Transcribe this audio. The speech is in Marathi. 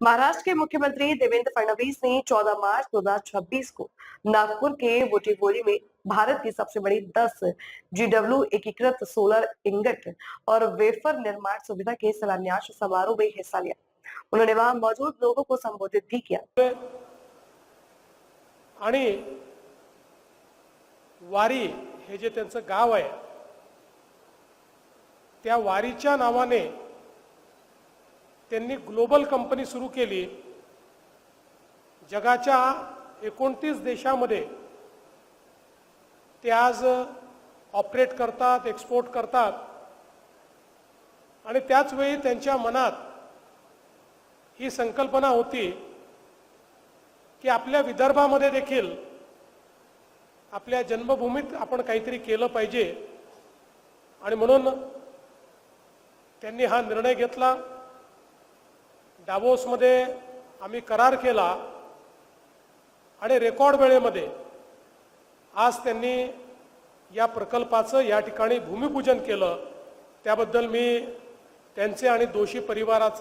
महाराष्ट्र के मुख्यमंत्री देवेंद्र फडणवीस ने 14 मार्च 2026 को नागपुर के बुटीबोरी में भारत की सबसे बड़ी 10 GW एकीकृत सोलर इंगट और वेफर निर्माण सुविधा के शिलान्यास समारोह में हिस्सा लिया। उन्होंने वहां मौजूद लोगों को संबोधित भी किया। आणि वारी हे जे त्यांचं गाव आहे, त्या वारीच्या नावाने त्यांनी ग्लोबल कंपनी सुरू केली। जगाच्या 29 देशांमध्ये ते आज ऑपरेट करतात, एक्सपोर्ट करतात आणि त्याच वेळी त्यांच्या मनात ही संकल्पना होती की आपल्या विदर्भामध्ये देखील आपल्या जन्मभूमीत आपण काहीतरी केलं पाहिजे आणि म्हणून त्यांनी हा निर्णय घेतला। डावोसमध्ये आम्ही करार केला आणि रेकॉर्ड वेळेमध्ये आज त्यांनी या प्रकल्पाचं या ठिकाणी भूमिपूजन केलं। त्याबद्दल मी त्यांचे आणि दोषी परिवाराचे